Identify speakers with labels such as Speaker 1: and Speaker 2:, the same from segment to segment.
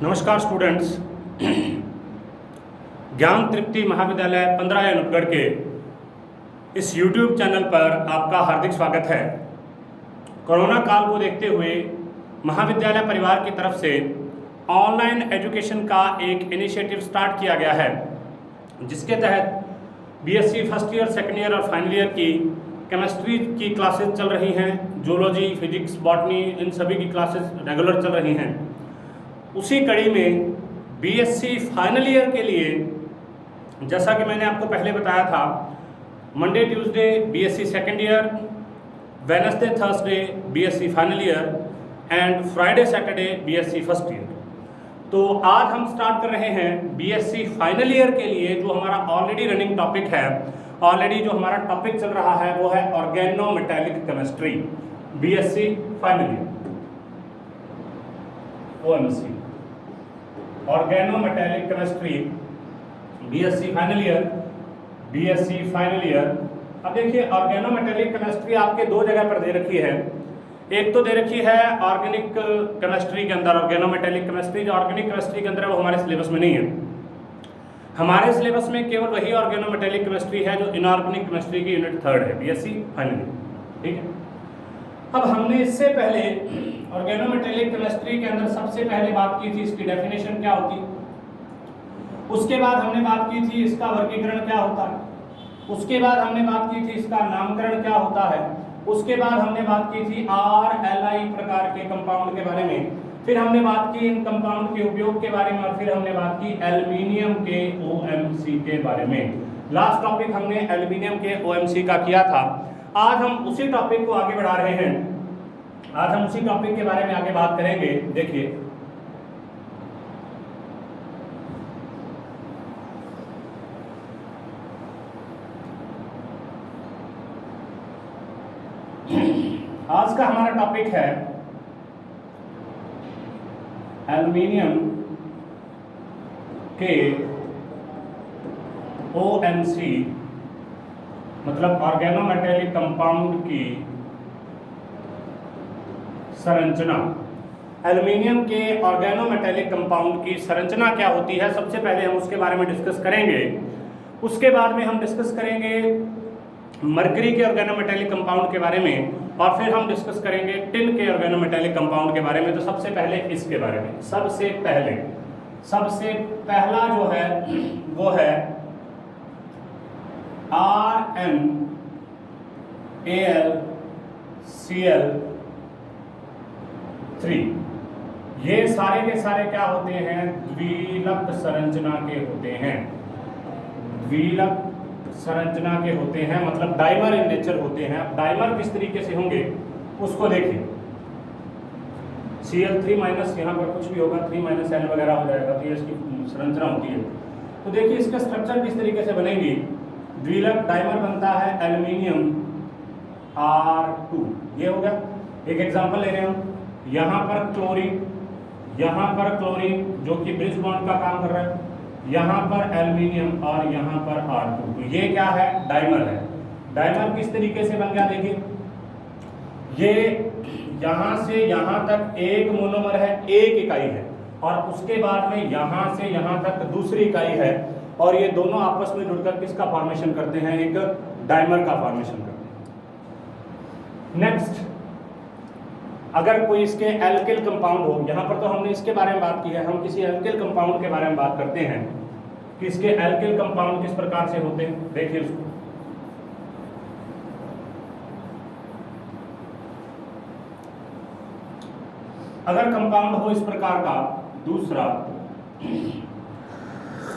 Speaker 1: नमस्कार स्टूडेंट्स। ज्ञान तृप्ति महाविद्यालय 15 अनूपगढ़ के इस YouTube चैनल पर आपका हार्दिक स्वागत है। कोरोना काल को देखते हुए महाविद्यालय परिवार की तरफ से ऑनलाइन एजुकेशन का एक इनिशिएटिव स्टार्ट किया गया है, जिसके तहत BSc first year, second year और फाइनल ईयर की केमिस्ट्री की क्लासेस चल रही हैं। जूलॉजी, फिजिक्स, बॉटनी, इन सभी की क्लासेस रेगुलर चल रही हैं। उसी कड़ी में बीएससी फाइनल ईयर के लिए, जैसा कि मैंने आपको पहले बताया था, Monday Tuesday BSc second year, Wednesday Thursday BSc final year and Friday Saturday BSc first year. तो आज हम स्टार्ट कर रहे हैं बीएससी फाइनल ईयर के लिए, जो हमारा ऑलरेडी रनिंग टॉपिक है। ऑलरेडी जो हमारा टॉपिक चल रहा है वो है organometallic chemistry, BSc final year, OMC, organometallic chemistry, BSc final year, BSc final year. अब देखिए, ऑर्गेनोमेटेलिक केमिस्ट्री आपके दो जगह पर दे रखी है। एक तो दे रखी है ऑर्गेनिक केमिस्ट्री के अंदर, ऑर्गेनोमेटेलिक केमिस्ट्री। जो ऑर्गेनिक केमिस्ट्री के अंदर है वो हमारे सिलेबस में नहीं है। हमारे सिलेबस में केवल वही ऑर्गेनोमेटेलिक केमिस्ट्री है जो इनऑर्गेनिक केमिस्ट्री की यूनिट 3 है, बीएससी फाइनल ईयर। ठीक है। अब हमने इससे पहले ऑर्गेनोमेटेलिक केमिस्ट्री के अंदर सबसे पहले बात की थी इसकी डेफिनेशन क्या होती, उसके बाद हमने बात की थी इसका वर्गीकरण क्या होता है, उसके बाद हमने बात की थी इसका नामकरण क्या होता है, उसके बाद हमने बात की थी RLI प्रकार के कंपाउंड के बारे में, फिर हमने बात की इन कंपाउंड के उपयोग के बारे में, और फिर हमने बात की एल्युमिनियम के OMC के बारे में। लास्ट टॉपिक हमने एल्युमिनियम के OMC का किया था। आज हम उसी टॉपिक को आगे बढ़ा रहे हैं। आज हम उसी टॉपिक के बारे में आगे बात करेंगे। देखिए, आज का हमारा टॉपिक है एल्युमिनियम के OMC, मतलब ऑर्गेनोमेटेलिक कंपाउंड की संरचना। एल्युमिनियम के ऑर्गेनोमेटेलिक कंपाउंड की संरचना क्या होती है, सबसे पहले हम उसके बारे में डिस्कस करेंगे। उसके बाद में हम डिस्कस करेंगे मरकरी के ऑर्गेनोमेटेलिक कंपाउंड के बारे में, और फिर हम डिस्कस करेंगे टिन के ऑर्गेनोमेटेलिक कंपाउंड के बारे में। तो सबसे पहले इसके बारे में, सबसे पहला जो है वो है RnAlCl3। ये सारे के सारे क्या होते हैं, द्विलक संरचना के होते हैं। द्विलक संरचना के होते हैं, मतलब डाइमर इन नेचर होते हैं। अब डाइमर किस तरीके से होंगे उसको देखिए। Cl3 माइनस, यहाँ पर कुछ भी होगा 3 - N वगैरह हो जाएगा, तो ये इसकी संरचना होती है। तो देखिए इसका स्ट्रक्चर किस तरीके से बनेगी। द्विलक डाइमर बनता है एल्युमिनियम R2, ये हो गया। एक एग्जांपल ले रहे हैं हम, यहाँ पर क्लोरीन, यहाँ पर क्लोरीन जो कि ब्रिज बॉन्ड का काम कर रहा है, यहाँ पर एल्युमिनियम और यहाँ पर R2। तो ये क्या है, डाइमर है। डाइमर किस तरीके से बन गया, देखिए ये यहाँ से यहाँ तक एक मोनोमर है, एक इकाई है, और उसके बाद में यहाँ से यहाँ तक दूसरी इकाई है, और ये दोनों आपस में जुड़कर किसका फॉर्मेशन करते हैं, एक डाइमर का फॉर्मेशन करते हैं। नेक्स्ट, अगर कोई इसके एल्किल कंपाउंड हो, यहाँ पर तो हमने इसके बारे में बात की है, हम किसी एल्किल कंपाउंड के बारे में बात करते हैं कि इसके एल्किल कंपाउंड किस प्रकार से होते हैं। देखिए उसको, अगर कंपाउंड हो इस प्रकार का, दूसरा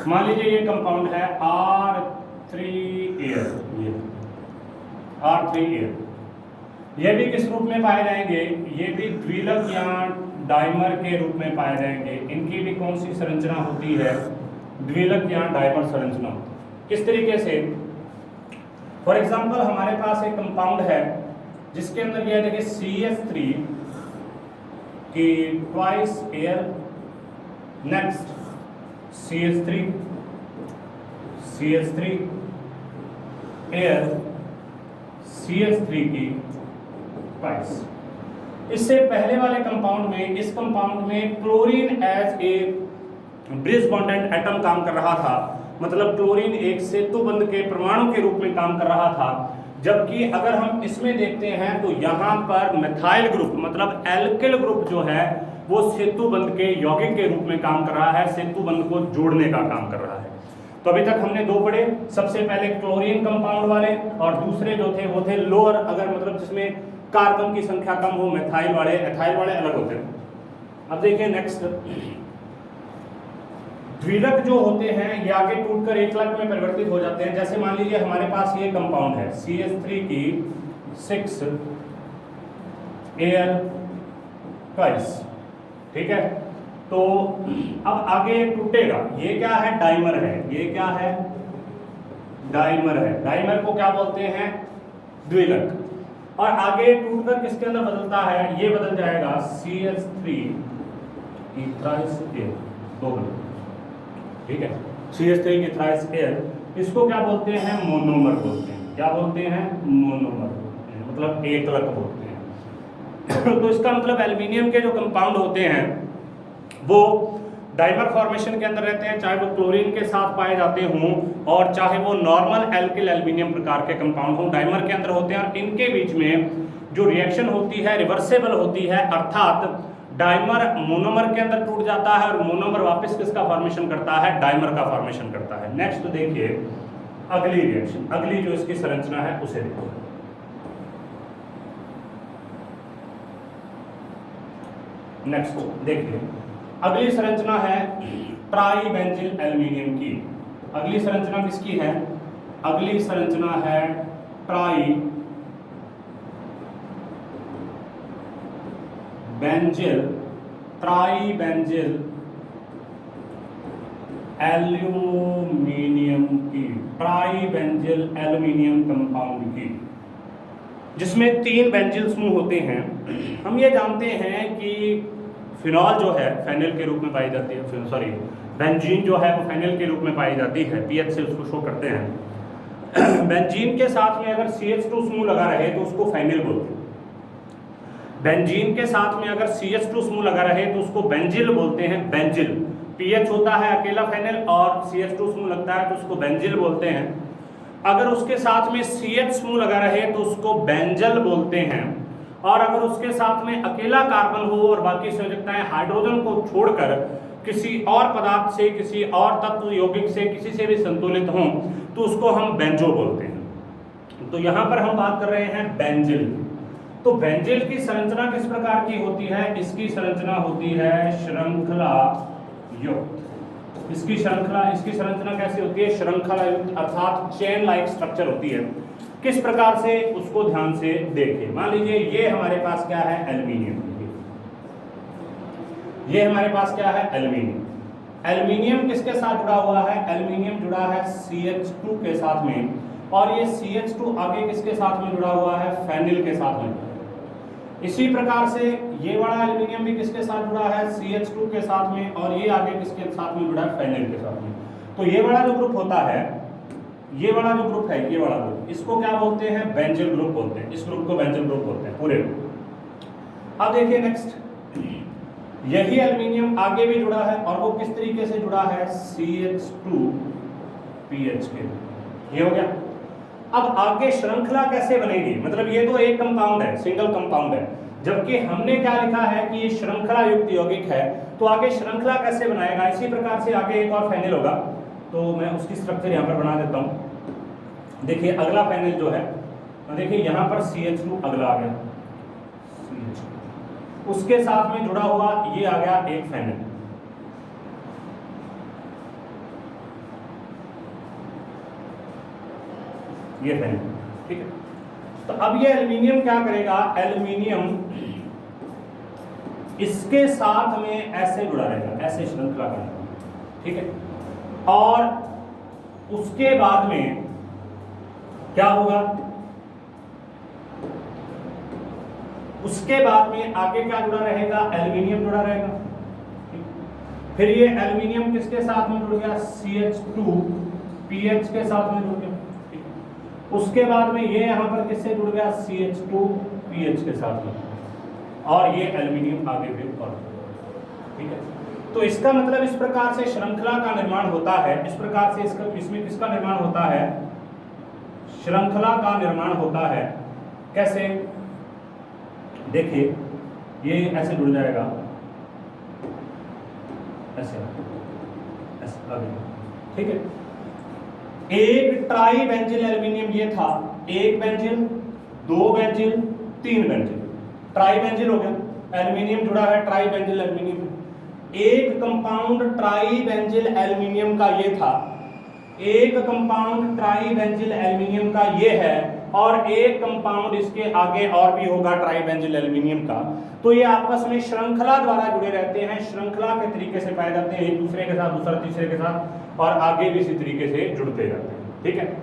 Speaker 1: मान लीजिए ये कंपाउंड है R3Al, ये R3Al, ये भी किस रूप में पाए जाएंगे, ये भी द्विलक या डाइमर के रूप में पाए जाएंगे। इनकी भी कौन सी संरचना होती है, द्विलक या डाइमर संरचना। किस तरीके से, फॉर एग्जांपल हमारे पास एक कंपाउंड है जिसके अंदर यह देखिए CH3 की twice Al, next CH3 Al, CH3 की ट्वाइस। इससे पहले वाले कंपाउंड में, इस कंपाउंड में chlorine as a bridge bonded atom काम कर रहा था, मतलब क्लोरीन एक सेतु बंध के परमाणु के रूप में काम कर रहा था। जबकि अगर हम इसमें देखते हैं तो यहाँ पर मिथाइल ग्रुप मतलब एल्किल ग्रुप जो है वो सेतु बंध के यौगिक के रूप में काम कर रहा है, सेतु बंध को जोड़ने का काम कर रहा है। तो अभी तक हमने दो पढ़े, सबसे पहले क्लोरीन कंपाउंड वाले और दूसरे जो थे वो थे लोअर, अगर मतलब जिसमें कार्बन की संख्या कम हो, मिथाइल वाले, एथाइल वाले अलग होते हैं। अब देखिए नेक्स्ट, द्विलक जो होते हैं ये आगे टूटकर एकलक में परिवर्तित हो जाते हैं। जैसे मान लीजिए हमारे पास ये कंपाउंड है CH3 की 6Al ट्वाइस, ठीक है। तो अब आगे टूटेगा, ये क्या है, डाइमर है, ये क्या है, डाइमर है। डाइमर को क्या बोलते हैं, द्विलक। और आगे टूटकर किसके अंदर बदलता है, ये बदल जाएगा CH3 इथाइस A, दो, ठीक है, CH3 इथाइस A, इसको क्या बोलते हैं, मोनोमर बोलते हैं। क्या बोलते हैं, मोनोमर बोलते हैं, मतलब एकलक बोलते हैं। तो इसका मतलब एल्युमिनियम के जो कंपाउंड होते हैं वो डाइमर फॉर्मेशन के अंदर रहते हैं, चाहे वो क्लोरीन के साथ पाए जाते हों और चाहे वो नॉर्मल एल्किल एल्युमिनियम प्रकार के कंपाउंड हों, डाइमर के अंदर होते हैं। और इनके बीच में जो रिएक्शन होती है रिवर्सेबल होती है, अर्थात डाइमर मोनोमर के अंदर टूट जाता है और मोनोमर वापस किसका फॉर्मेशन करता है, डाइमर का फॉर्मेशन करता है। नेक्स्ट देखिए अगली रिएक्शन, अगली जो इसकी संरचना है उसे देखो। नेक्स्ट देखिए अगली संरचना है ट्राईबेंजिल एल्युमिनियम की। अगली संरचना किसकी है, अगली संरचना है ट्राईबेंजिल एल्यूमिनियम की, ट्राईबेंजिल एल्युमिनियम कंपाउंड की, जिसमें 3 बेंजिल समूह होते हैं। हम ये जानते हैं कि फिनॉल जो है फेनिल के रूप में पाई जाती है, सॉरी बेंजीन जो है वो फेनिल के रूप में पाई जाती है, पीएच से उसको शो करते हैं। बेंजीन के साथ में अगर CH2 समूह लगा रहे तो उसको फेनिल बोलते हैं। बेंजीन के साथ में अगर CH2 समूह लगा रहे तो उसको बेंजिल बोलते हैं, बेंजिल। पीएच होता है अकेला फेनिल और CH2 समूह लगता है तो उसको बेंजिल बोलते हैं। अगर उसके साथ में CH समूह लगा रहे तो उसको बेंजल बोलते हैं। और अगर उसके साथ में अकेला कार्बन हो और बाकी संयोजकताएं हाइड्रोजन को छोड़कर किसी और पदार्थ से, किसी और तत्व यौगिक से, किसी से भी संतुलित हों तो उसको हम बेंजो बोलते हैं। तो यहाँ पर हम बात कर रहे हैं बेंजिल। तो बेंजिल की संरचना किस प्रकार की होती है, इसकी संरचना होती है श्रृंखला युक्त। इसकी संरचना कैसी होती है, श्रृंखला युक्त, अर्थात चेन लाइक स्ट्रक्चर होती है। किस प्रकार से, उसको ध्यान से देखिए। मान लीजिए ये हमारे पास क्या है, एल्युमिनियम। ये हमारे पास क्या है, एल्युमिनियम। एल्युमिनियम किसके साथ जुड़ा हुआ है, एल्युमिनियम जुड़ा है CH2 के साथ में, और ये CH2 आगे किसके साथ में जुड़ा हुआ है, फेनिल के साथ में। इसी प्रकार से ये वाला एल्युमिनियम भी किसके साथ जुड़ा है, CH2 के साथ में, और ये आगे किसके साथ में जुड़ा है, फेनिल के साथ में। तो ये वाला जो ग्रुप होता है, ये वाला जो ग्रुप है, ये वाला ग्रुप, इसको क्या बोलते हैं, बेंजिल ग्रुप बोलते हैं। इस ग्रुप को बेंजिल ग्रुप बोलते हैं पूरे। अब देखिए नेक्स्ट, यही एल्युमिनियम आगे भी जुड़ा है और वो किस तरीके से जुड़ा है, CH2PH के, ये हो गया। अब आगे श्रृंखला कैसे बनेगी, मतलब ये तो एक कंपाउंड है, सिंगल कंपाउंड है, जबकि हमने क्या लिखा है कि ये श्रृंखला युक्त यौगिक है। तो आगे श्रृंखला कैसे बनाएगा, इसी प्रकार से आगे एक और फेनिल होगा। तो मैं उसकी स्ट्रक्चर यहाँ पर बना देता हूँ। देखिए अगला फेनिल जो है, देखिए यहाँ पर CH2 अगला आ गया, उसके साथ में जुड़ा हुआ ये आ गया एक फेनिल। ये फेनिल, ठीक है। तो अब ये एल्युमिनियम क्या करेगा, एल्युमिनियम इसके साथ में ऐसे जुड़ा रहेगा, ऐसे श्रृंखला करेगा, ठीक है। और उसके बाद में क्या होगा, उसके बाद में आगे क्या जुड़ा रहेगा, एल्युमिनियम जुड़ा रहेगा। फिर ये एल्युमिनियम किसके साथ में जुड़ गया, CH2PH के साथ में जुड़ गया। उसके बाद में ये यहां पर किससे जुड़ गया, CH2PH के साथ में। और ये एल्यूमिनियम आगे भी और, ठीक है। तो इसका मतलब इस प्रकार से श्रृंखला का निर्माण होता है, इस प्रकार से इसमें किसका निर्माण होता है, श्रृंखला का निर्माण होता है। कैसे, देखिए ये ऐसे जुड़ जाएगा, ऐसे ऐसे आगे, ठीक है। एक ट्राई बेंजिल एल्यूमिनियम ये था, एक बेंजिल, दो बेंजिल, तीन बेंजिल, ट्राई बेंजिल हो गया, एल्यूमिनियम जुड़ा है ट्राई बेंजिल एल्यूमिनियम। एक कंपाउंड ट्राई बेंजिल एल्यूमिनियम का ये था, एक कंपाउंड ट्राई बेंजिल एल्यूमिनियम का ये है, और एक कंपाउंड इसके आगे और भी होगा ट्राई बेंजिल एल्यूमिनियम का। तो ये आपस में श्रृंखला द्वारा जुड़े रहते हैं, श्रृंखला के तरीके से पाए जाते हैं, एक दूसरे के साथ, दूसरा तीसरे के साथ, और आगे भी इसी तरीके से जुड़ते रहते हैं, ठीक है।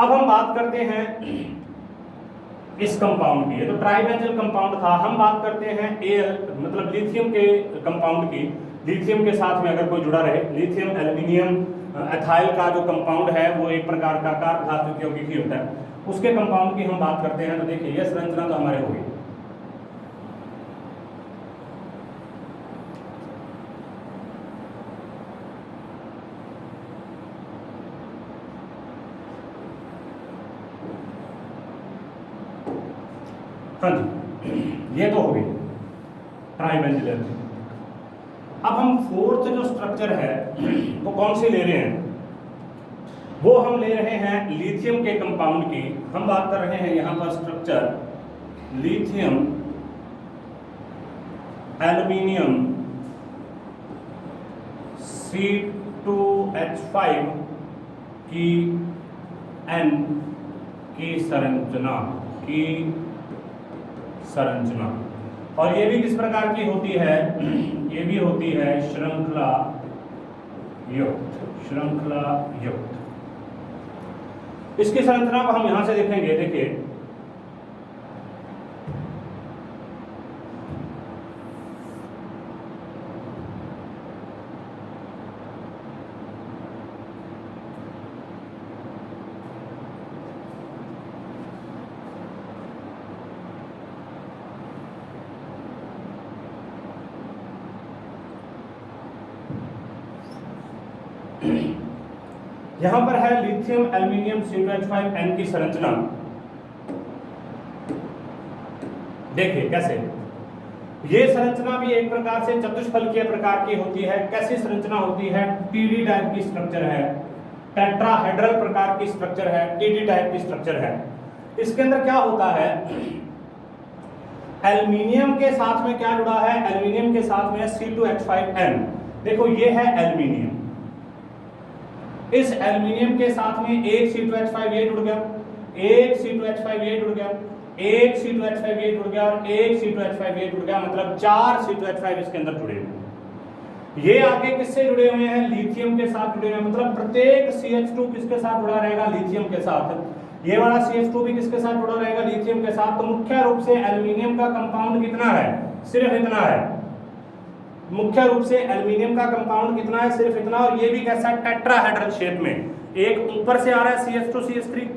Speaker 1: अब हम बात करते हैं इस कंपाउंड की, तो ट्राई बेंजिल कंपाउंड था। हम बात करते हैं मतलब लिथियम के कंपाउंड की। लिथियम के साथ में अगर कोई जुड़ा रहे, लिथियम एल्यूमिनियम एथाइल का जो कंपाउंड है वो एक प्रकार का कार्ब धातु यौगिक होता है, उसके कंपाउंड की हम बात करते हैं। तो देखिए यह संरचना तो हमारे होगी, हाँ जी, ये तो हो गई ट्राई बेंजिल एल्यूमिनियम। अब हम फोर्थ जो स्ट्रक्चर है वो कौन से ले रहे हैं, वो हम ले रहे हैं लिथियम के कंपाउंड की। हम बात कर रहे हैं यहां पर स्ट्रक्चर लिथियम एल्यूमिनियम C2H5 की N की संरचना, और ये भी किस प्रकार की होती है, ये भी होती है श्रृंखला युक्त। इसकी संरचना को हम यहां से देखेंगे, देखिए यहां पर है लिथियम एल्यूमिनियम C2H5N की संरचना। देखिए कैसे, ये संरचना भी एक प्रकार से चतुष्फलकीय प्रकार की होती है। कैसी संरचना होती है, टीडी टाइप की स्ट्रक्चर है, टेट्राहेड्रल प्रकार की स्ट्रक्चर है, टीडी टाइप की स्ट्रक्चर है। इसके अंदर क्या होता है, एल्यूमिनियम के साथ में क्या जुड़ा है, एल्यूमिनियम के साथ में C2H5N। देखो ये है एल्यूमिनियम, इस एल्यूमिनियम के साथ में एक C2H5 ये जुड़ गया, एक C2H5 ये जुड़ गया, एक C2H5 ये जुड़ गया, और एक C2H5 ये जुड़ गया, मतलब 4 C2H5 इसके अंदर जुड़े हुए। ये आगे किससे जुड़े हुए हैं, लिथियम के साथ जुड़े हुए हैं। मतलब प्रत्येक CH2 किसके साथ जुड़ा रहेगा, लिथियम के साथ। ये वाला CH2 भी किसके साथ जुड़ा रहेगा, लिथियम के साथ। तो मुख्य रूप से एल्यूमिनियम का कंपाउंड कितना है, सिर्फ इतना है। मुख्य रूप से एल्यूमिनियम का कंपाउंड कितना है, सिर्फ इतना। और ये भी कैसा है, टेट्राहेड्रल शेप में। एक ऊपर से आ रहा है CH2CH3,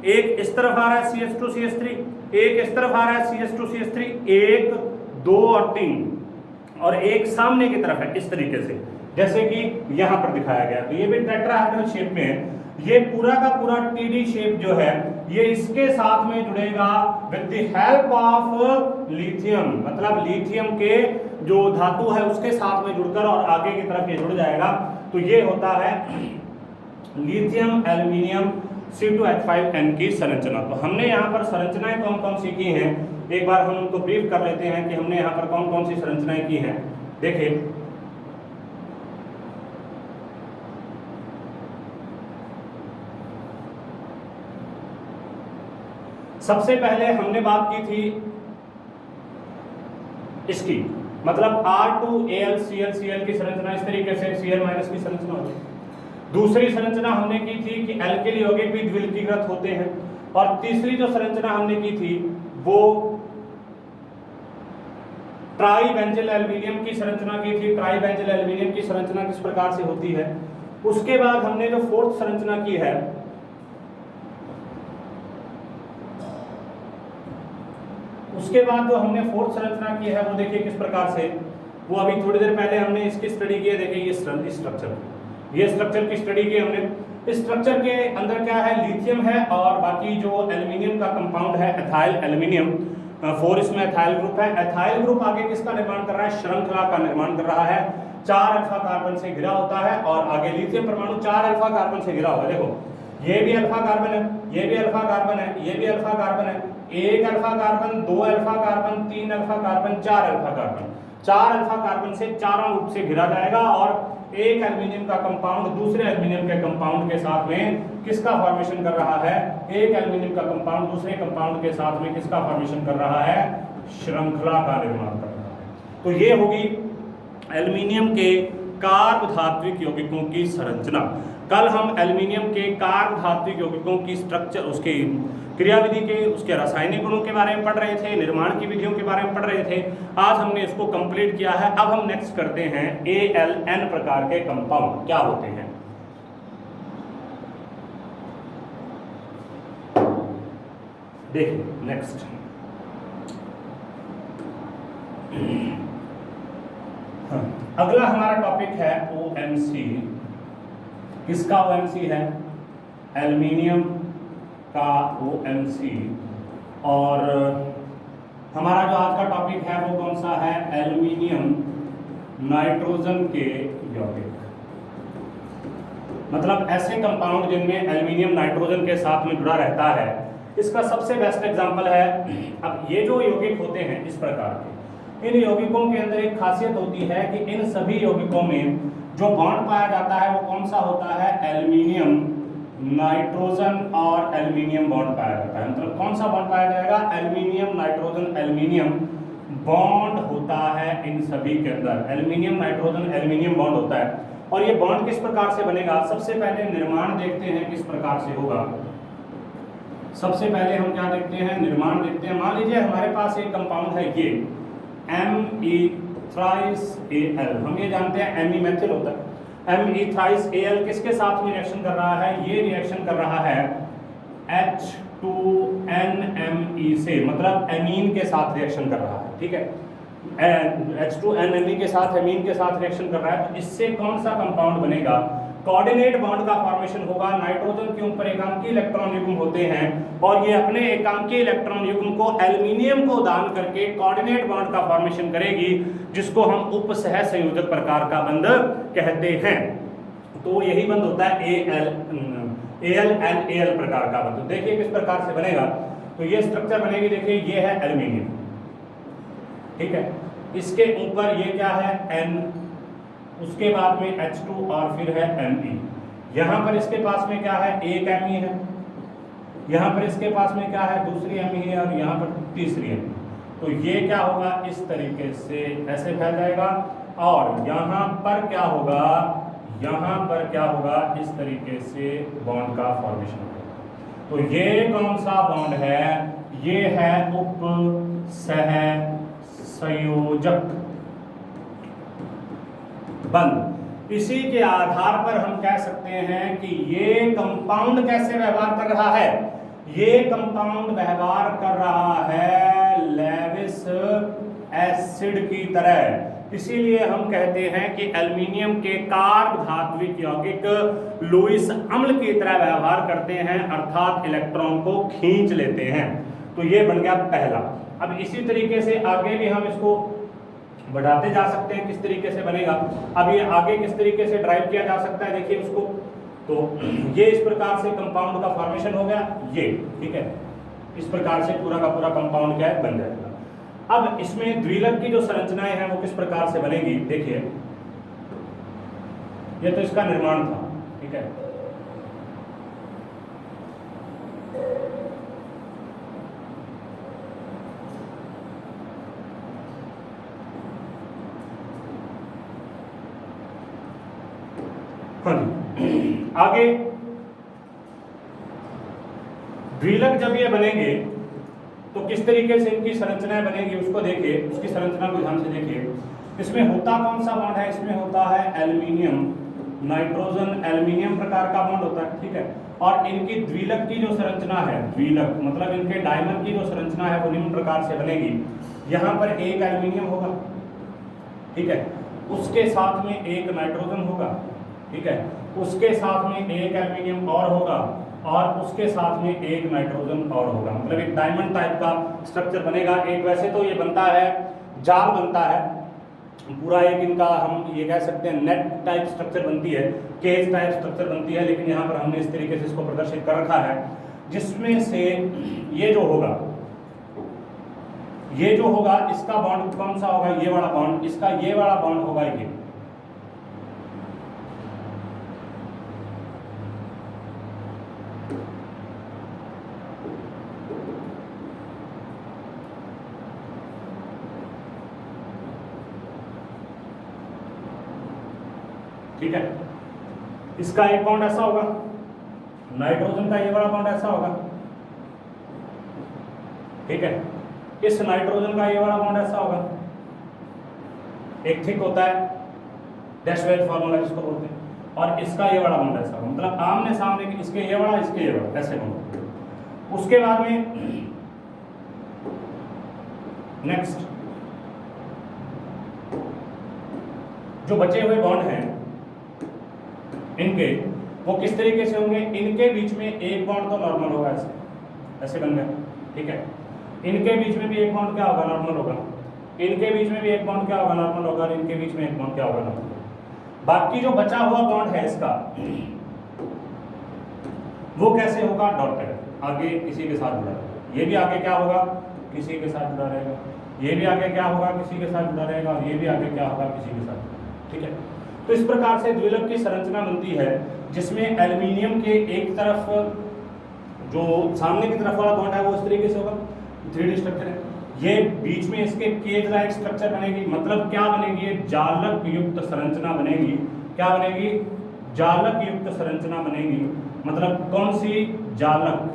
Speaker 1: एक इस तरफ आ रहा है CH2CH3, एक इस तरफ आ रहा है CH2CH3, 1 2 और 3, और एक सामने की तरफ है, इस तरीके से जैसे कि यहां पर दिखाया गया। तो ये भी टेट्राहेड्रल शेप में है। ये पूरा का पूरा टीडी शेप जो है ये इसके साथ में जुड़ेगा with the help of lithium, मतलब लिथियम के जो धातु है उसके साथ में जुड़कर और आगे की तरफ ये जुड़ जाएगा। तो ये होता है लिथियम एल्यूमिनियम C2H5N की संरचना। तो हमने यहाँ पर संरचनाएं कौन कौन सी की हैं, एक बार हम उनको ब्रीफ कर लेते हैं कि हमने यहाँ पर कौन कौन सी संरचनाएं की हैं। देखिए सबसे पहले हमने बात की थी इसकी, मतलब R2AlClCl की संरचना इस तरीके से Cl- की संरचना होती है। दूसरी संरचना हमने की थी कि एल्किल यौगिक भी द्विलिकीकृत होते हैं। और तीसरी जो संरचना हमने की थी वो ट्राई बेंजिल एल्यूमिनियम की संरचना की थी। ट्राई बेंजिल एल्यूमिनियम की संरचना किस प्रकार से होती है। उसके बाद हमने जो फोर्थ संरचना की है, उसके बाद जो हमने फोर्थ संरचना की है वो देखिए किस प्रकार से, वो अभी थोड़ी देर पहले हमने इसकी स्टडी की है। देखिए ये स्ट्रक्चर की स्टडी की हमने। इस स्ट्रक्चर के अंदर क्या है, लिथियम है और बाकी जो एल्यूमिनियम का कंपाउंड है एथाइल एल्यूमिनियम, 4 इसमें एथाइल ग्रुप है। एथाइल ग्रुप आगे किसका निर्माण कर रहा है, श्रृंखला का निर्माण कर रहा है, 4 अल्फा कार्बन से घिरा होता है और आगे लिथियम परमाणु 4 अल्फा कार्बन से घिरा हुआ है। देखो ये भी अल्फा कार्बन है, ये भी अल्फा कार्बन है, ये भी अल्फा कार्बन है, 1 alpha carbon, 2 alpha carbon, 3 alpha carbon, 4 alpha carbon. 4 alpha carbon से चारों रूप से घिरा जाएगा और एक एल्यूमिनियम का कंपाउंड दूसरे एल्यूमिनियम के कंपाउंड के साथ में किसका फॉर्मेशन कर रहा है, एक एल्यूमिनियम का कंपाउंड दूसरे कंपाउंड के साथ में किसका फॉर्मेशन कर रहा है, श्रृंखला का निर्माण कर रहा है। तो ये होगी एल्यूमिनियम के कार्ब धात्विक यौगिकों की संरचना। कल हम एल्यूमिनियम के कार्ब धात्विक यौगिकों की स्ट्रक्चर, उसके क्रियाविधि के, उसके रासायनिक गुणों के बारे में पढ़ रहे थे, निर्माण की विधियों के बारे में पढ़ रहे थे। आज हमने इसको कंप्लीट किया है। अब हम नेक्स्ट करते हैं AlN प्रकार के कंपाउंड क्या होते हैं। देखिए नेक्स्ट अगला हमारा टॉपिक है OMC। किसका OMC है, एल्यूमिनियम का OMC। और हमारा जो आज का टॉपिक है वो कौन सा है, एल्यूमिनियम नाइट्रोजन के यौगिक, मतलब ऐसे कंपाउंड जिनमें एल्यूमिनियम नाइट्रोजन के साथ में जुड़ा रहता है। इसका सबसे बेस्ट एग्जांपल है, अब ये जो यौगिक होते हैं इस प्रकार के, इन यौगिकों के अंदर एक खासियत होती है कि इन सभी यौगिकों में जो बॉन्ड पाया जाता है वो कौन सा होता है, एल्यूमिनियम नाइट्रोजन और एल्यूमिनियम बॉन्ड पाया जाता है। मतलब कौन सा बॉन्ड पाया जाएगा, एल्यूमिनियम नाइट्रोजन एल्यूमिनियम बॉन्ड होता है इन सभी के अंदर, एल्यूमिनियम नाइट्रोजन एल्यूमिनियम बॉन्ड होता है। और ये बॉन्ड किस प्रकार से बनेगा, सबसे पहले निर्माण देखते हैं किस प्रकार से होगा। सबसे पहले हम क्या देखते हैं, निर्माण देखते हैं। मान लीजिए हमारे पास एक कंपाउंड है ये Me3Al, हम ये जानते हैं Me मेथिल होता है। Me3Al किसके साथ में रिएक्शन कर रहा है, ये रिएक्शन कर रहा है H2NMe से, मतलब एमीन के साथ रिएक्शन कर रहा है, ठीक है। H2NMe के साथ एमीन के साथ रिएक्शन कर रहा है, तो इससे कौन सा कंपाउंड बनेगा, कोऑर्डिनेट बॉन्ड का फॉर्मेशन होगा। नाइट्रोजन के ऊपर एकांकी इलेक्ट्रॉन युग्म होते हैं और ये अपने एकांकी इलेक्ट्रॉन युग्म को एल्यूमिनियम को दान करके कोऑर्डिनेट बॉन्ड का फॉर्मेशन करेगी, जिसको हम उपसह संयोजक प्रकार का बंध कहते हैं। तो यही बंध होता है AlNAl प्रकार का बंध। देखिए किस प्रकार से बनेगा, तो ये स्ट्रक्चर बनेगी। देखिए ये है एल्यूमिनियम, ठीक है, इसके ऊपर ये क्या है N, उसके बाद में H2 और फिर है Me। यहाँ पर इसके पास में क्या है, एक Me है, यहाँ पर इसके पास में क्या है, दूसरी Me है और यहाँ पर तीसरी Me। तो ये क्या होगा, इस तरीके से ऐसे फैल जाएगा और यहाँ पर क्या होगा, यहाँ पर क्या होगा, इस तरीके से बॉन्ड का फॉर्मेशन होगा। तो ये कौन सा बॉन्ड है, ये है उपसह संयोजक बंध। इसी के आधार पर हम कह सकते हैं कि ये कंपाउंड कैसे व्यवहार कर रहा है, ये कंपाउंड व्यवहार कर रहा है लेविस एसिड की तरह। इसीलिए हम कहते हैं कि एल्यूमिनियम के कार्ब धात्विक यौगिक लुईस अम्ल की तरह व्यवहार करते हैं, अर्थात इलेक्ट्रॉन को खींच लेते हैं। तो ये बन गया पहला। अब इसी तरीके से आगे भी हम इसको बढ़ाते जा सकते हैं, किस तरीके से बनेगा। अब ये आगे किस तरीके से ड्राइव किया जा सकता है, देखिए उसको। तो ये इस प्रकार से कंपाउंड का फॉर्मेशन हो गया, ये ठीक है, इस प्रकार से पूरा का पूरा कंपाउंड क्या है, बन जाएगा। अब इसमें द्विलक की जो संरचनाएं हैं वो किस प्रकार से बनेगी, देखिए ये तो इसका निर्माण था, ठीक है। आगे द्विलक जब ये बनेंगे तो किस तरीके से इनकी संरचनाएं बनेगी उसको देखिए, उसकी संरचना को ध्यान से देखिए। इसमें होता कौन सा बॉन्ड है, इसमें होता है एल्यूमिनियम नाइट्रोजन एल्यूमिनियम प्रकार का बॉन्ड होता है, ठीक है। और इनकी द्विलक की जो संरचना है, द्विलक मतलब इनके डायमर की जो संरचना है वो निम्न प्रकार से बनेगी। यहाँ पर एक एल्यूमिनियम होगा, ठीक है, उसके साथ में एक नाइट्रोजन होगा, ठीक है, उसके साथ में एक एल्यूमिनियम और होगा और उसके साथ में एक नाइट्रोजन और होगा। मतलब एक डायमंड टाइप का स्ट्रक्चर बनेगा। एक वैसे तो ये बनता है, जाल बनता है पूरा, एक इनका हम ये कह सकते हैं नेट टाइप स्ट्रक्चर बनती है, केज टाइप स्ट्रक्चर बनती है, लेकिन यहाँ पर हमने इस तरीके से इसको प्रदर्शित कर रखा है, जिसमें से ये जो होगा इसका बॉन्ड कौन सा होगा, ये वाला बॉन्ड, इसका ये वाला बॉन्ड होगा ये, ठीक है। इसका एक बॉन्ड ऐसा होगा, नाइट्रोजन का ये वाला बॉन्ड ऐसा होगा, ठीक है। इस नाइट्रोजन का ये वाला बॉन्ड ऐसा होगा, एक थिक होता है, डैश वेज फार्मूला जिसको बोलते हैं, और इसका ये वाला बॉन्ड ऐसा होगा, मतलब आमने सामने इसके ये वाला इसके ये वाला ऐसे बॉन्ड। उसके बाद में नेक्स्ट जो बचे हुए बॉन्ड हैं इनके, वो किस तरीके से होंगे, इनके बीच में एक बॉन्ड तो नॉर्मल होगा, ऐसे ऐसे बन गया, ठीक है। इनके बीच में भी एक बॉन्ड क्या होगा, नॉर्मल होगा, इनके बीच में भी एक बॉन्ड क्या होगा, नॉर्मल होगा, और इनके बीच में एक बॉन्ड क्या होगा, नॉर्मल। बाकी जो बचा हुआ बॉन्ड है इसका, वो कैसे होगा, डॉटेड, आगे किसी के साथ जुड़ा रहेगा, ये भी आगे क्या होगा, किसी के साथ जुड़ा रहेगा, ये भी आगे क्या होगा, किसी के साथ जुड़ा रहेगा, और ये भी आगे क्या होगा, किसी के साथ, ठीक है। तो इस प्रकार से द्विलक की संरचना बनती है, जिसमें एल्यूमिनियम के एक तरफ जो सामने की तरफ वाला बॉन्ड है वो इस तरीके से होगा, 3D स्ट्रक्चर है, ये बीच में इसके केज लाइक स्ट्रक्चर बनेगी, मतलब क्या बनेगी, ये जालक युक्त संरचना बनेगी। क्या बनेगी, जालक युक्त संरचना बनेगी। मतलब कौन सी, जालक,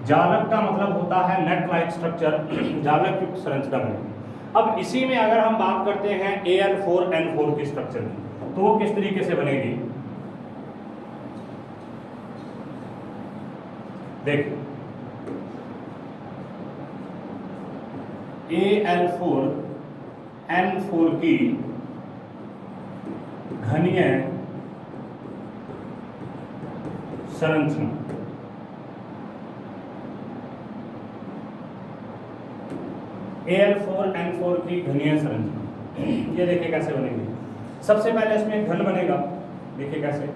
Speaker 1: जालक का मतलब होता है नेट लाइक स्ट्रक्चर, जालक युक्त संरचना बनेगी। अब इसी में अगर हम बात करते हैं Al4N4 की स्ट्रक्चर की, तो वो किस तरीके से बनेगी, देखिए Al4N4 की घनीय संरचना, Al4N4 की घनीय संरचना, ये देखिए कैसे बनेगी। सबसे पहले इसमें एक घन बनेगा, देखिए कैसे,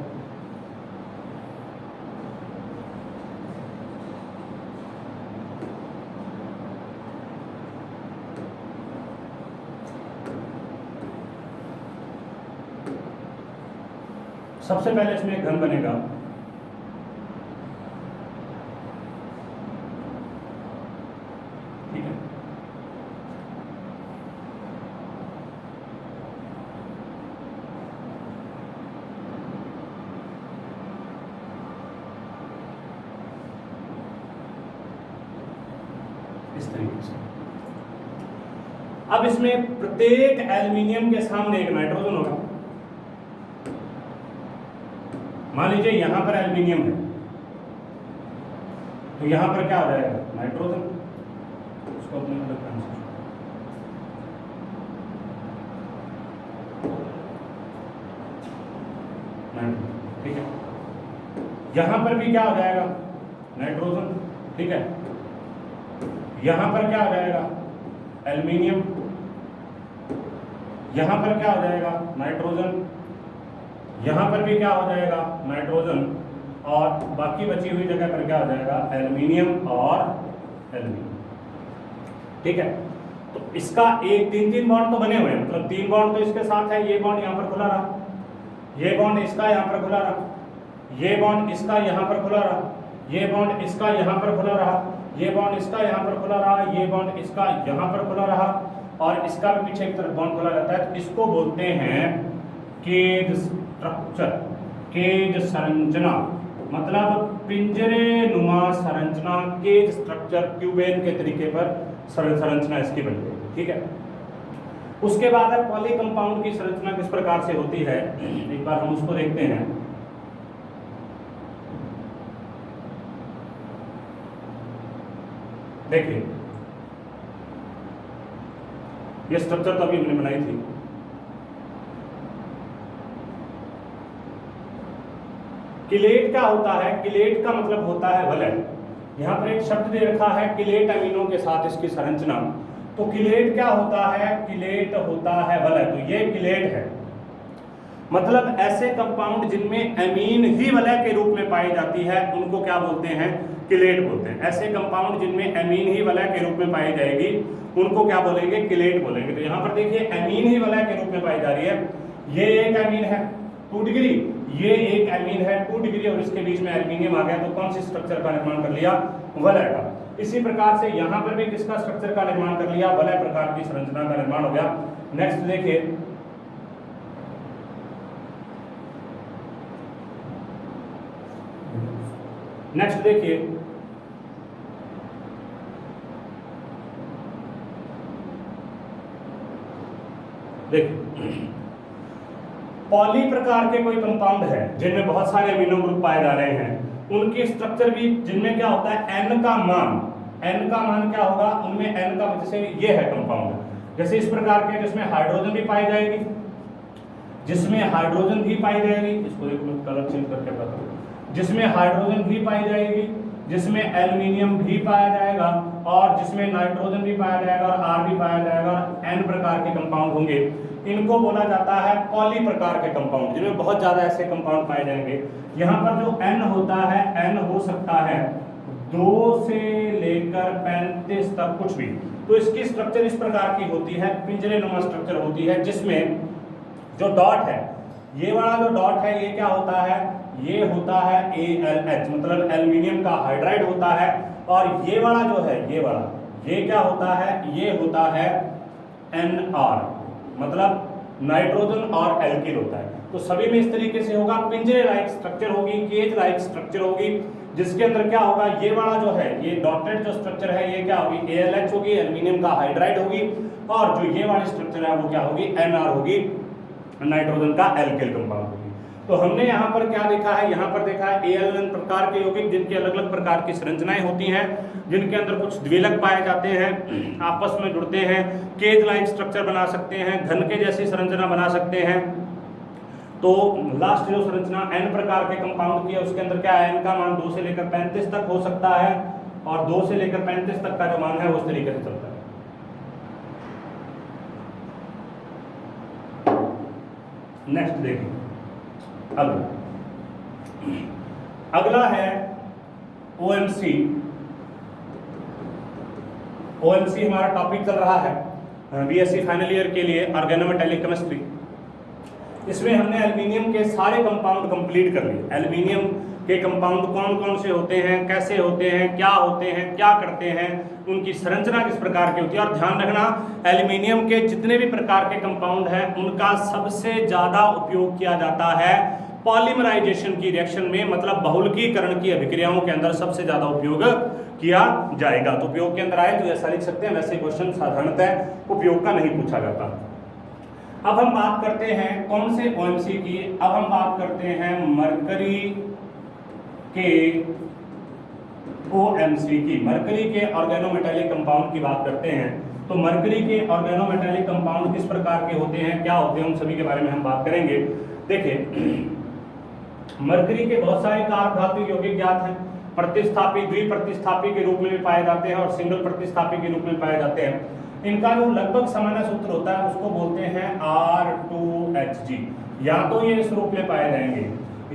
Speaker 1: सबसे पहले इसमें एक घन बनेगा, ठीक है। इस तरीके से अब इसमें प्रत्येक एल्यूमिनियम के सामने एक नाइट्रोजन होगा। मान लीजिए यहां पर एल्यूमिनियम है, तो यहां पर क्या हो जाएगा, नाइट्रोजन, उसको अपने अलग करना है, ठीक है। यहां पर भी क्या हो जाएगा, नाइट्रोजन, ठीक है। यहां पर क्या हो जाएगा, एल्यूमिनियम, यहां पर क्या हो जाएगा, नाइट्रोजन, यहां पर भी क्या हो जाएगा, नाइट्रोजन, और बाकी बची हुई जगह पर क्या हो जाएगा, एल्यूमिनियम और एल्यूमिनियम, ठीक है। तो इसका एक तीन बॉन्ड तो बने हुए हैं, मतलब 3 बॉन्ड तो इसके साथ है, ये बॉन्ड यहां पर खुला रहा, ये बॉन्ड इसका यहां पर खुला रहा, ये बॉन्ड इसका यहां पर खुला रहा, ये बॉन्ड इसका यहां पर खुला रहा, ये बॉन्ड इसका यहां पर खुला रहा, ये बॉन्ड इसका यहां पर खुला रहा, और इसका भी पीछे की तरफ बॉन्ड खुला रहता है। तो इसको बोलते हैं केज स्ट्रक्चर, केज संरचना, मतलब पिंजरे नुमा संरचना, केज स्ट्रक्चर, क्यूबेन के तरीके पर संरचना इसकी बनती है, ठीक है। उसके बाद है पॉली कंपाउंड की संरचना किस प्रकार से होती है, एक बार हम उसको देखते हैं। देखिए ये स्ट्रक्चर तो अभी हमने बनाई थी। किलेट क्या होता है? किलेट का मतलब होता है वलय। यहाँ पर एक शब्द दे रखा है किलेट अमीनों के साथ इसकी संरचना। तो किलेट क्या होता है? किलेट होता है वलय। तो ये किलेट है, मतलब ऐसे कंपाउंड जिनमें अमीन ही वलय के रूप में पाई जाती है उनको क्या बोलते हैं? किलेट बोलते हैं। ऐसे कंपाउंड जिनमें अमीन ही वलय के रूप में पाई जाएगी उनको क्या बोलेंगे? किलेट बोलेंगे। तो यहाँ पर देखिए अमीन ही वलय के रूप में पाई जा रही है। ये एक अमीन है 2 डिग्री, ये एक अमीन है 2 डिग्री और इसके बीच में एल्यूमिनियम आ गया। तो कौन सी स्ट्रक्चर का निर्माण कर लिया? वलय का। इसी प्रकार से यहाँ पर भी किसका स्ट्रक्चर का निर्माण कर लिया? वलय प्रकार की संरचना का निर्माण हो गया। नेक्स्ट देखिए, नेक्स्ट देखिए, देखिए पॉली प्रकार के कोई कंपाउंड है जिनमें बहुत सारे अमीनो ग्रुप पाए जा रहे हैं, उनके स्ट्रक्चर भी जिनमें क्या होता है? n का मान क्या होगा? उनमें n का, जैसे ये है कंपाउंड, जैसे इस प्रकार के जिसमें हाइड्रोजन भी पाई जाएगी, इसको देखो मैं कलर चेंज करके बताता हूँ, जिसमें हाइड्रोजन भी पाई जाएगी, जिसमें एल्यूमिनियम भी पाया जाएगा और जिसमें नाइट्रोजन भी पाया जाएगा और R भी पाया जाएगा, n प्रकार के कंपाउंड होंगे। इनको बोला जाता है पॉली प्रकार के कंपाउंड, जिनमें बहुत ज्यादा ऐसे कंपाउंड पाए जाएंगे। यहाँ पर जो n होता है, n हो सकता है 2 से लेकर 35 तक, कुछ भी। तो इसकी स्ट्रक्चर इस प्रकार की होती है, पिंजरेनुमा स्ट्रक्चर होती है, जिसमें जो डॉट है, ये वाला जो डॉट है ये क्या होता है? ये होता है AlH, मतलब एल्यूमिनियम का हाइड्राइड होता है। और ये वाला जो है, ये क्या होता है? ये होता है NR, मतलब नाइट्रोजन और एल्किल होता है। तो सभी में इस तरीके से होगा, पिंजरे लाइक स्ट्रक्चर होगी, केज लाइक स्ट्रक्चर होगी, जिसके अंदर क्या होगा? ये वाला जो है, ये डॉटेड जो स्ट्रक्चर है ये क्या होगी? AlH होगी, एल्यूमिनियम का हाइड्राइड होगी। और जो ये वाली स्ट्रक्चर है वो क्या होगी? NR होगी, नाइट्रोजन का एल्किल कंपाउंड होगी। तो हमने यहाँ पर क्या देखा है? यहाँ पर देखा है AlN प्रकार के यौगिक जिनकी अलग अलग प्रकार की संरचनाएं होती हैं, जिनके अंदर कुछ द्विलक पाए जाते हैं, आपस में जुड़ते हैं, केज लाइक स्ट्रक्चर बना सकते हैं, घन के जैसी संरचना बना सकते हैं। तो लास्ट जो संरचना N प्रकार के कंपाउंड की है, उसके अंदर क्या है? N का मान 2 से लेकर 35 तक हो सकता है और 2 से लेकर 35 तक का जो मान है उस तरीके से चलता है। नेक्स्ट देखिए, अगला है OMC। OMC हमारा टॉपिक चल रहा है BSc फाइनल ईयर के लिए, ऑर्गेनोमेटेलिक केमिस्ट्री। इसमें हमने एल्यूमिनियम के सारे कंपाउंड कंप्लीट कर लिए। एल्यूमिनियम के कंपाउंड कौन कौन से होते हैं, कैसे होते हैं, क्या होते हैं, क्या करते हैं, उनकी संरचना किस प्रकार की होती है। और ध्यान रखना, एल्यूमिनियम के जितने भी प्रकार के कंपाउंड हैं उनका सबसे ज़्यादा उपयोग किया जाता है पॉलीमराइजेशन की रिएक्शन में, मतलब बहुलकीकरण की अभिक्रियाओं के अंदर सबसे ज़्यादा उपयोग किया जाएगा। तो उपयोग के अंदर आए तो ऐसा लिख सकते हैं, वैसे क्वेश्चन साधारणतः उपयोग का नहीं पूछा जाता। अब हम बात करते हैं कौन से OMC की? अब हम बात करते हैं मरकरी के OMC की, मरकरी के ऑर्गेनोमेटेलिक कंपाउंड की बात करते हैं। तो मरकरी के ऑर्गेनोमेटेलिक कंपाउंड किस प्रकार के होते हैं, क्या होते हैं, उन सभी के बारे में हम बात करेंगे। देखिए, मरकरी के बहुत सारे कारक धातु यौगिक ज्ञात हैं। प्रतिस्थापी, द्विप्रतिस्थापी के रूप में भी पाए जाते हैं और सिंगल प्रतिस्थापी के रूप में पाए जाते हैं। इनका जो लगभग सामान्य सूत्र होता है उसको बोलते हैं R2Hg। या तो ये इस रूप में पाए जाएंगे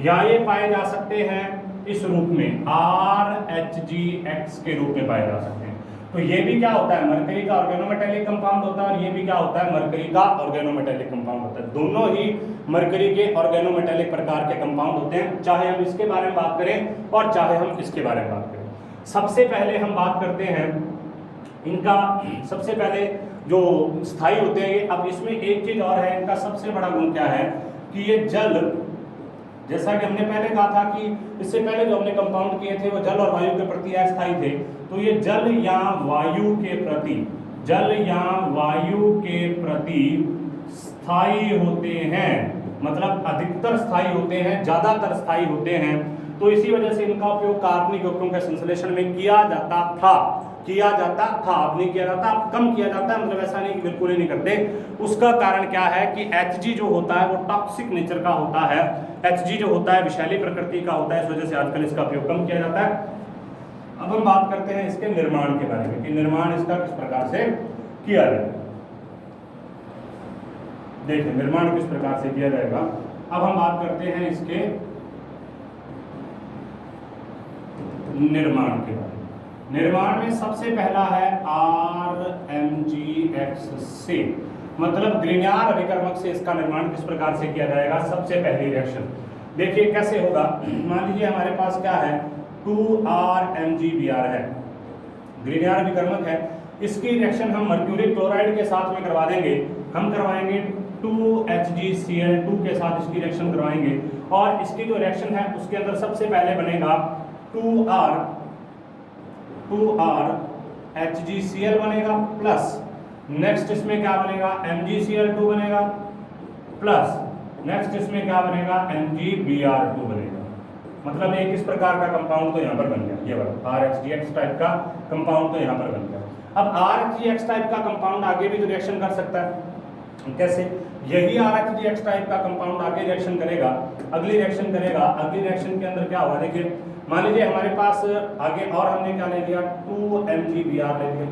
Speaker 1: या ये पाए जा सकते हैं इस रूप में RHgX के रूप में पाए जा सकते हैं। तो ये भी क्या होता है? मरकरी का ऑर्गेनोमेटेलिक कंपाउंड होता है और ये भी क्या होता है? मरकरी का ऑर्गेनोमेटेलिक कंपाउंड होता है। दोनों ही मरकरी के ऑर्गेनोमेटेलिक प्रकार के कंपाउंड होते हैं, चाहे हम इसके बारे में बात करें और चाहे हम इसके बारे में बात करें। सबसे पहले हम बात करते हैं इनका, सबसे पहले जो स्थायी होते हैं। अब इसमें एक चीज और है, इनका सबसे बड़ा गुण क्या है कि ये जल, जैसा कि हमने पहले कहा था कि इससे पहले जो हमने कंपाउंड किए थे वो जल और वायु के प्रति अस्थायी थे। तो ये जल या वायु के प्रति स्थायी होते हैं, मतलब अधिकतर स्थायी होते हैं, ज्यादातर स्थायी होते हैं। तो इसी वजह से इनका उपयोग कार्बनिक यौगिकों के संश्लेषण में किया जाता था। अब नहीं किया जाता, अब कम किया जाता है, मतलब ऐसा नहीं कि बिल्कुल ही नहीं करते। उसका कारण क्या है कि Hg जो होता है वो टॉक्सिक नेचर का होता है, Hg जो होता है विषैली प्रकृति का होता है, इस वजह से आजकल इसका उपयोग कम किया जाता है। अब हम बात करते हैं इसके निर्माण के बारे में कि निर्माण इसका किस प्रकार से किया जाए। देखिए निर्माण किस प्रकार से किया जाएगा। अब हम बात करते हैं इसके निर्माण के बारे में। निर्माण में सबसे पहला है RMgX, मतलब ग्रिग्नार्ड अभिकर्मक से इसका निर्माण किस प्रकार से किया जाएगा। सबसे पहली रिएक्शन देखिए कैसे होगा। मान लीजिए हमारे पास क्या है 2RMgBr है, ग्रिग्नार्ड अभिकर्मक है। इसकी रिएक्शन हम मर्क्यूरी क्लोराइड के साथ में करवा देंगे। हम करवाएंगे 2HgCl2 के साथ इसकी रिएक्शन करवाएंगे, और इसकी जो रिएक्शन है उसके अंदर सबसे पहले बनेगा 2RHgCl बनेगा, प्लस नेक्स्ट इसमें क्या बनेगा MgCl2 बनेगा, प्लस नेक्स्ट इसमें क्या बनेगा MgBr2 बनेगा। मतलब एक इस प्रकार का कंपाउंड तो यहाँ पर बन गया, ये वाला RHGX टाइप का कंपाउंड तो यहाँ पर बन गया। अब RHGX टाइप का कंपाउंड आगे भी तो रिएक्शन कर सकता है। कैसे? यही RHGX टाइप का कंपाउंड आगे रिएक्शन करेगा, अगली रिएक्शन करेगा। अगली रिएक्शन के अंदर क्या होगा देखिए, मान लीजिए हमारे पास आगे और हमने क्या ले लिया 2MgBr ले लिया,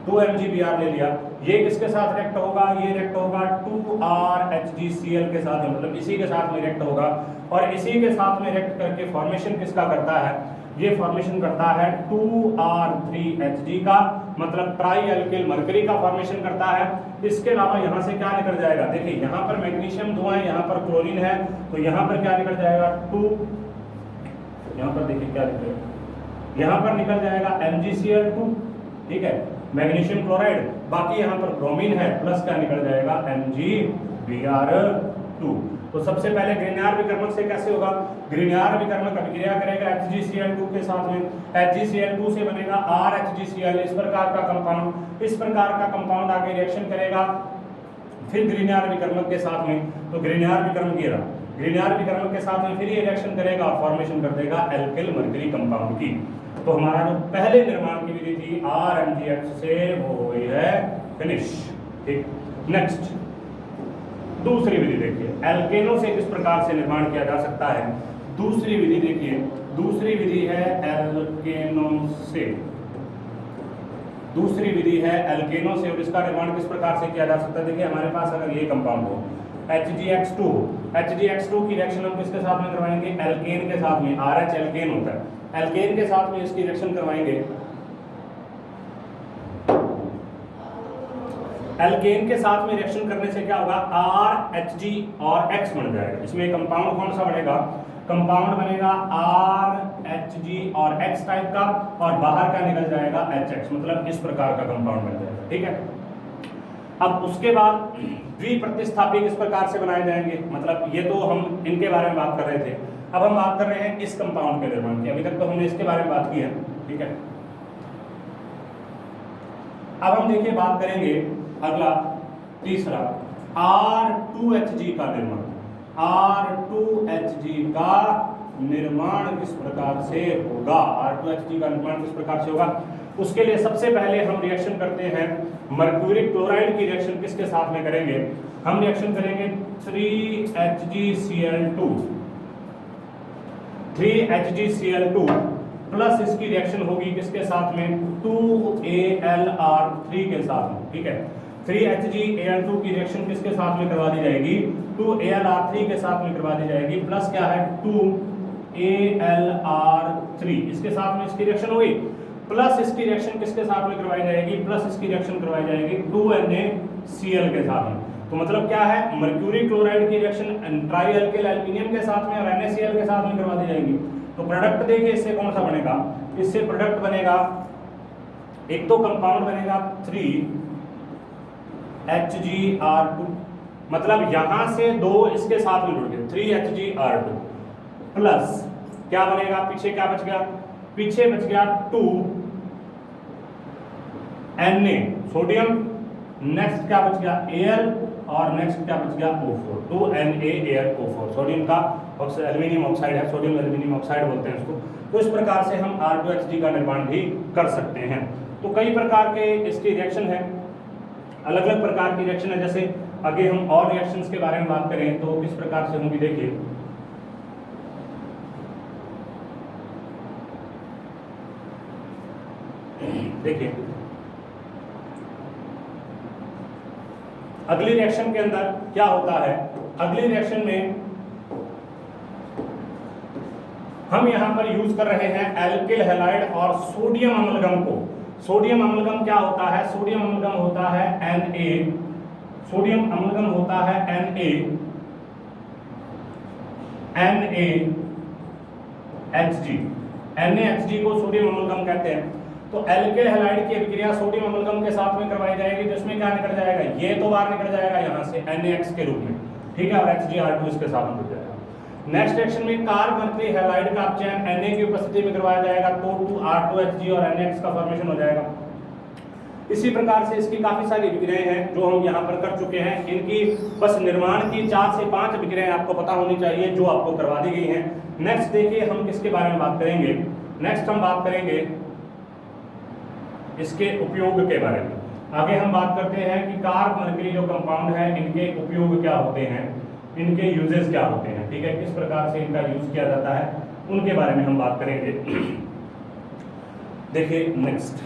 Speaker 1: 2MgBr ले लिया। ये किसके साथ रिएक्ट होगा, ये रिएक्ट होगा 2RHgCl के साथ, मतलब इसी के साथ में रिएक्ट होगा, और इसी के साथ में रिएक्ट करके फॉर्मेशन किसका करता है, ये फॉर्मेशन करता है 2R3Hg का, मतलब ट्राई एल्किल मरकरी का फॉर्मेशन करता है। इसके अलावा यहाँ से क्या निकल जाएगा, देखिए यहाँ पर मैग्नीशियम 2 है, यहाँ पर क्लोरीन है, तो यहाँ पर क्या निकल जाएगा 2, यहाँ पर देखिए क्या निकलेगा, यहाँ पर निकल जाएगा MgCl2, ठीक है, मैग्नीशियम क्लोराइड, बाकी यहाँ पर ब्रोमीन है, प्लस क्या निकल जाएगा MgBr2। तो सबसे पहले ग्रिग्नार्ड विकर्मक से कैसे होगा, ग्रिग्नार्ड विकर्मक अभिक्रिया करेगा HgCl2 के साथ में, HgCl2 से बनेगा RHgCl, इस प्रकार का कंपाउंड, इस प्रकार का कंपाउंड आगे रिएक्शन करेगा फिर ग्रिग्नार्ड विकर्मक के साथ में। तो ग्रिग्नार्ड विकर्मक ये रहा, ग्रिग्नार्ड विकर्मक के साथ में फिर ये रिएक्शन करेगा और फॉर्मेशन कर देगा एल्किल मरकरी कंपाउंड की। तो हमारा जो पहले निर्माण की विधि थी RMgX से वो हुई है फिनिश। ठीक, नेक्स्ट दूसरी विधि देखिए, एल्केनो से किस प्रकार से निर्माण किया जा सकता है। दूसरी विधि देखिए, दूसरी विधि है एल्केनो से, दूसरी विधि है एल्केनो से, और इसका निर्माण किस प्रकार से किया जा सकता है। देखिए हमारे पास अगर ये कंपाउंड हो HgX2, HgX2 की रिएक्शन हम किसके साथ में करवाएंगे, एल्केन के साथ में, RH एल्केन होता है, एल्केन के साथ में इसकी रिएक्शन करवाएंगे। एल्केन के साथ में रिएक्शन करने से क्या होगा, RHG और X बन जाएगा। इसमें कंपाउंड कौन सा बनेगा, कंपाउंड बनेगा RHG और X टाइप का, और बाहर का निकल जाएगा HX, मतलब इस प्रकार का कंपाउंड बन जाएगा। ठीक है, अब उसके बाद द्विप्रतिस्थापी किस प्रकार से बनाए जाएंगे, मतलब ये तो हम इनके बारे में बात कर रहे थे, अब हम बात कर रहे हैं इस कंपाउंड के निर्माण की। अभी तक तो हमने इसके बारे में बात की है, ठीक है। अब हम देखिए बात करेंगे अगला तीसरा R2Hg का निर्माण। R2Hg का निर्माण किस प्रकार से होगा, R2Hg का निर्माण किस प्रकार से होगा। उसके लिए सबसे पहले हम रिएक्शन करते हैं मर्क्यूरी क्लोराइड की रिएक्शन किसके साथ में करेंगे, हम रिएक्शन करेंगे 3HgCl2, 3HgCl2 प्लस इसकी रिएक्शन होगी किसके साथ में, 2AlR3 के साथ में। ठीक है, 3HgAl2 की रिएक्शन किसके साथ में करवा दी जाएगी, 2AlR3 के साथ में करवा दी जाएगी, प्लस क्या है 2AlR3, इसके साथ में इसकी रिएक्शन होगी, प्लस इसकी रिएक्शन किसके साथ में करवाई जाएगी, प्लस इसकी रिएक्शन करवाई जाएगी 2NaCl के साथ में। तो मतलब क्या है, मर्क्यूरी क्लोराइड की रिएक्शन ट्राई एल्किल एल्युमिनियम के साथ में और NaCl के साथ में करवा दी जाएगी। तो प्रोडक्ट देखिए इससे कौन सा बनेगा, इससे प्रोडक्ट बनेगा, एक तो कंपाउंड बनेगा 3HgR2, मतलब यहां से दो इसके साथ में जुड़ गए 3HgR2, प्लस क्या बनेगा, पीछे क्या बच गया, पीछे बच गया 2Na सोडियम, नेक्स्ट क्या बच गया Al, और नेक्स्ट क्या बच गया O4, 2NaAlO4 सोडियम का एल्यूमिनियम ऑक्साइड है, सोडियम एल्यूमिनियम ऑक्साइड बोलते हैं उसको। तो इस प्रकार से हम R2Hg का निर्माण भी कर सकते हैं। तो कई प्रकार के इसकी रिएक्शन है, अलग अलग प्रकार की रिएक्शन है। जैसे आगे हम और रिएक्शंस के बारे में बात करें तो किस प्रकार से होंगी, देखिए अगली रिएक्शन के अंदर क्या होता है। अगली रिएक्शन में हम यहां पर यूज कर रहे हैं एल्किल हैलाइड और सोडियम अम्लगम को। सोडियम अम्लगम क्या होता है, सोडियम अम्लगम होता है Na, सोडियम अम्लगम होता है NaHG को सोडियम अम्लगम कहते हैं। तो एल्किल हैलाइड की अभिक्रिया सोडियम अम्लगम के साथ में करवाई जाएगी, जिसमें क्या निकल जाएगा, ये तो बाहर निकल जाएगा यहाँ से NaX के रूप में, ठीक है, और HgR2 इसके साथ में जुड़ जाएगा। नेक्स्ट रिएक्शन में कार्ब मर्करी हैलाइड का अपचयन Na की उपस्थिति में करवाया जाएगा, तो R2Hg और NaX का फॉर्मेशन हो जाएगा। इसी प्रकार से इसकी काफी सारी अभिक्रियाएं हैं जो हम यहाँ पर कर चुके हैं। इनकी बस निर्माण की 4 से 5 अभिक्रियाएं आपको पता होनी चाहिए जो आपको करवा दी गई हैं। नेक्स्ट देखिए हम किसके बारे में बात करेंगे। नेक्स्ट हम बात करेंगे इसके उपयोग के बारे में। आगे हम बात करते हैं कि कार्ब मर्करी जो कंपाउंड है इनके उपयोग क्या होते हैं, इनके यूजेस क्या होते हैं, ठीक है, किस प्रकार से इनका यूज किया जाता है, उनके बारे में हम बात करेंगे। देखिए नेक्स्ट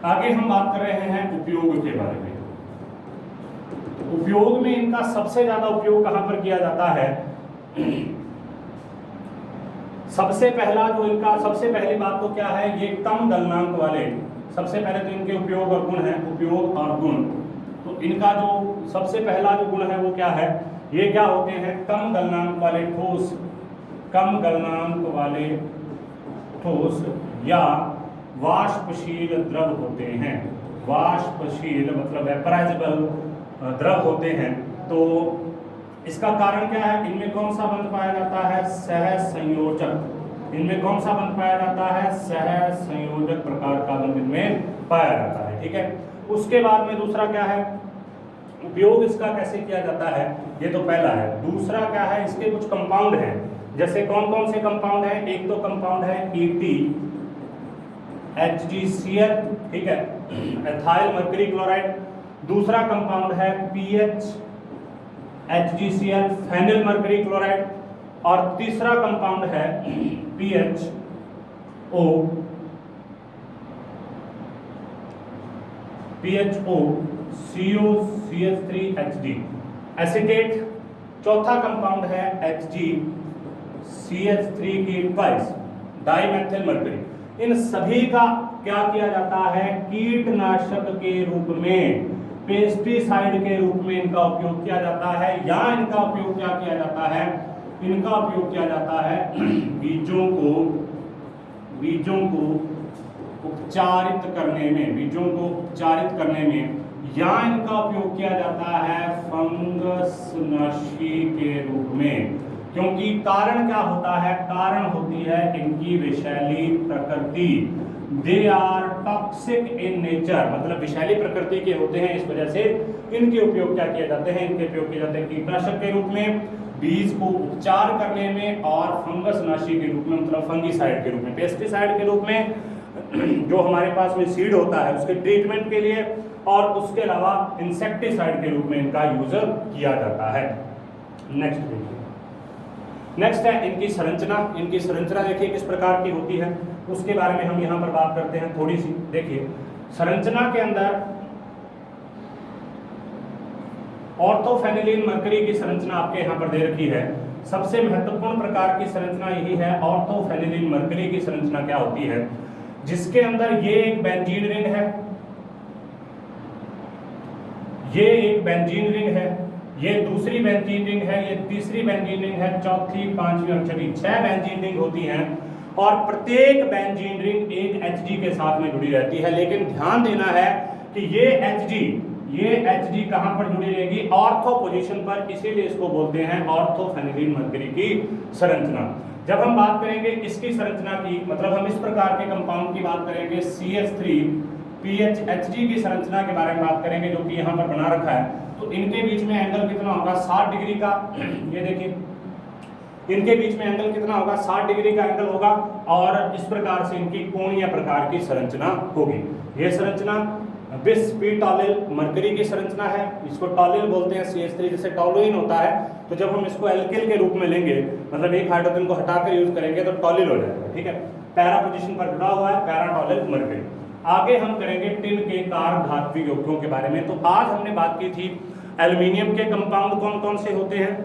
Speaker 1: आगे हम बात कर रहे हैं उपयोग के बारे में। उपयोग में इनका सबसे ज्यादा उपयोग कहां पर किया जाता है। सबसे पहला जो इनका, सबसे पहली बात तो क्या है, ये कम गलनांक वाले, सबसे पहले तो इनके उपयोग और गुण है, उपयोग और गुण। तो इनका जो सबसे पहला जो गुण है वो क्या है, ये क्या होते हैं, कम गलनांक वाले ठोस, कम गलनांक वाले ठोस या वाष्पशील द्रव होते हैं। वाष्पशील मतलब वेपराइजेबल द्रव होते हैं। तो इसका कारण क्या है, इनमें कौन सा बंध पाया जाता है, सहसंयोजक। इनमें कौन सा बंध पाया जाता है, सहसंयोजक प्रकार का बंध इनमें पाया जाता है, ठीक है। उसके बाद में दूसरा क्या है, उपयोग इसका कैसे किया जाता है, ये तो पहला है। दूसरा क्या है, इसके कुछ कंपाउंड हैं, जैसे कौन कौन से कंपाउंड हैं, एक तो कंपाउंड है HgCl, ठीक है, एथाइल मर्करी क्लोराइड। दूसरा कंपाउंड है PH HgCl, phenyl mercury chloride. और तीसरा कंपाउंड है PHO COCH3HD एसीटेट। चौथा कंपाउंड है HgCH3 की ट्वाइस डाइमेथिल मर्करी। इन सभी का क्या किया जाता है, कीटनाशक के रूप में, पेस्टिसाइड के रूप में इनका उपयोग किया जाता है। या इनका उपयोग क्या किया जाता है, इनका उपयोग किया जाता है बीजों को उपचारित करने में, बीजों को उपचारित करने में। या इनका उपयोग किया जाता है फंगस नाशी के रूप में। क्योंकि कारण क्या होता है, कारण होती है इनकी विषैली प्रकृति। They are toxic in nature, मतलब विषैली प्रकृति के होते हैं, इस वजह से इनके उपयोग क्या किए जाते हैं, इनके उपयोग किए जाते हैं कीटनाशक के रूप में, बीज को उपचार करने में, और फंगस नाशी के रूप में, मतलब फंगीसाइड के रूप में, पेस्टिसाइड के रूप में, जो हमारे पास में सीड होता है उसके ट्रीटमेंट के लिए, और उसके अलावा इंसेक्टिसाइड के रूप में इनका यूज किया जाता है। नेक्स्ट देखिए, नेक्स्ट है इनकी संरचना। इनकी संरचना देखिए किस प्रकार की होती है, उसके बारे में हम यहाँ पर बात करते हैं थोड़ी सी। देखिए संरचना के अंदर ऑर्थोफेनिलीन मर्करी की संरचना आपके यहाँ पर दे रखी है। सबसे महत्वपूर्ण प्रकार की संरचना यही है, ऑर्थोफेनिलीन मर्करी की संरचना क्या होती है, जिसके अंदर ये एक बेंजीन रिंग है, ये एक बेंजीन रिंग है, ये दूसरी बेंजीन रिंग है, ये तीसरी बेंजीन रिंग है, चौथी, पांचवी और छठी, 6 बेंजीन रिंग होती हैं। और प्रत्येक बेंजीन रिंग एक Hg के साथ में जुड़ी रहती है। लेकिन ध्यान देना है कि ये Hg ये Hg कहां पर जुड़ी रहेगी, ऑर्थो पोजीशन पर, इसीलिए इसको बोलते हैं ऑर्थोफेनिलीन मरकरी की संरचना। जब हम बात करेंगे इसकी संरचना की, मतलब हम इस प्रकार के कंपाउंड की बात करेंगे CH3PHHg की संरचना के बारे में बात करेंगे, जो कि यहाँ पर बना रखा है, तो इनके बीच में एंगल कितना होगा, 60 डिग्री का। ये देखिए इनके बीच में एंगल कितना होगा, 60 डिग्री का एंगल होगा, और इस प्रकार से इनकी कोणीय प्रकार की संरचना होगी। ये संरचना बिस पी टॉलिल मरकरी की संरचना है, इसको टॉलिल बोलते हैं। CH3 जैसे टॉलुइन होता है, तो जब हम इसको एल्किल के रूप में लेंगे, मतलब एक हाइड्रोजन को हटाकर यूज करेंगे तो टॉलिल हो जाएगा, ठीक है। पैरा पोजीशन पर जुड़ा हुआ है, पैरा टॉलिल मरकरी। आगे हम करेंगे टिन के कार्ब धात्विक यौगिकों के बारे में। तो आज हमने बात की थी एल्युमिनियम के कंपाउंड कौन कौन से होते हैं,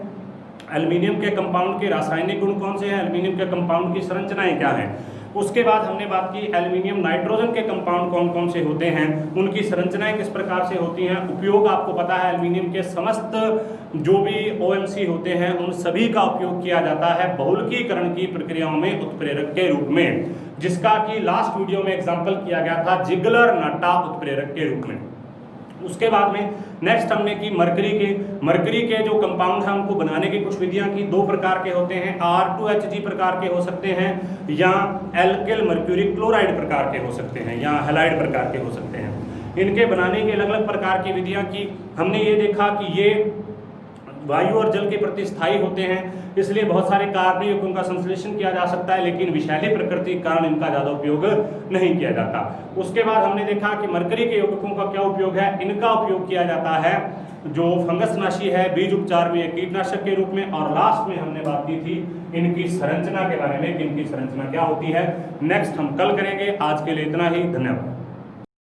Speaker 1: एल्युमिनियम के कंपाउंड के रासायनिक गुण कौन से हैं, एल्युमिनियम के कंपाउंड की संरचनाएं क्या हैं। उसके बाद हमने बात की एल्युमिनियम नाइट्रोजन के कंपाउंड कौन कौन से होते हैं, उनकी संरचनाएं किस प्रकार से होती हैं। उपयोग आपको पता है, एल्युमिनियम के समस्त जो भी OMC होते हैं उन सभी का उपयोग किया जाता है बहुलकीकरण की प्रक्रियाओं में उत्प्रेरक के रूप में, जिसका कि लास्ट वीडियो में एग्जाम्पल किया गया था जिगलर नट्टा उत्प्रेरक के रूप में। उसके बाद में नेक्स्ट हमने की मरकरी के जो कंपाउंड हैं उनको बनाने की कुछ विधियां की। दो प्रकार के होते हैं, R2Hg प्रकार के हो सकते हैं, या एल्किल मर्क्यूरिक क्लोराइड प्रकार के हो सकते हैं, या हैलाइड प्रकार के हो सकते हैं। इनके बनाने के अलग अलग प्रकार की विधियां की। हमने ये देखा कि ये वायु और जल के प्रति स्थायी होते हैं, इसलिए बहुत सारे कार्बनिक यौगिकों का संश्लेषण किया जा सकता है, लेकिन विषैली प्रकृति के कारण इनका ज्यादा उपयोग नहीं किया जाता। उसके बाद हमने देखा कि मरकरी के यौगिकों का क्या उपयोग है, इनका उपयोग किया जाता है जो फंगसनाशी है, बीज उपचार में, कीटनाशक के रूप में। और लास्ट में हमने बात की थी इनकी संरचना के बारे में कि इनकी संरचना क्या होती है। नेक्स्ट हम कल करेंगे। आज के लिए इतना ही, धन्यवाद।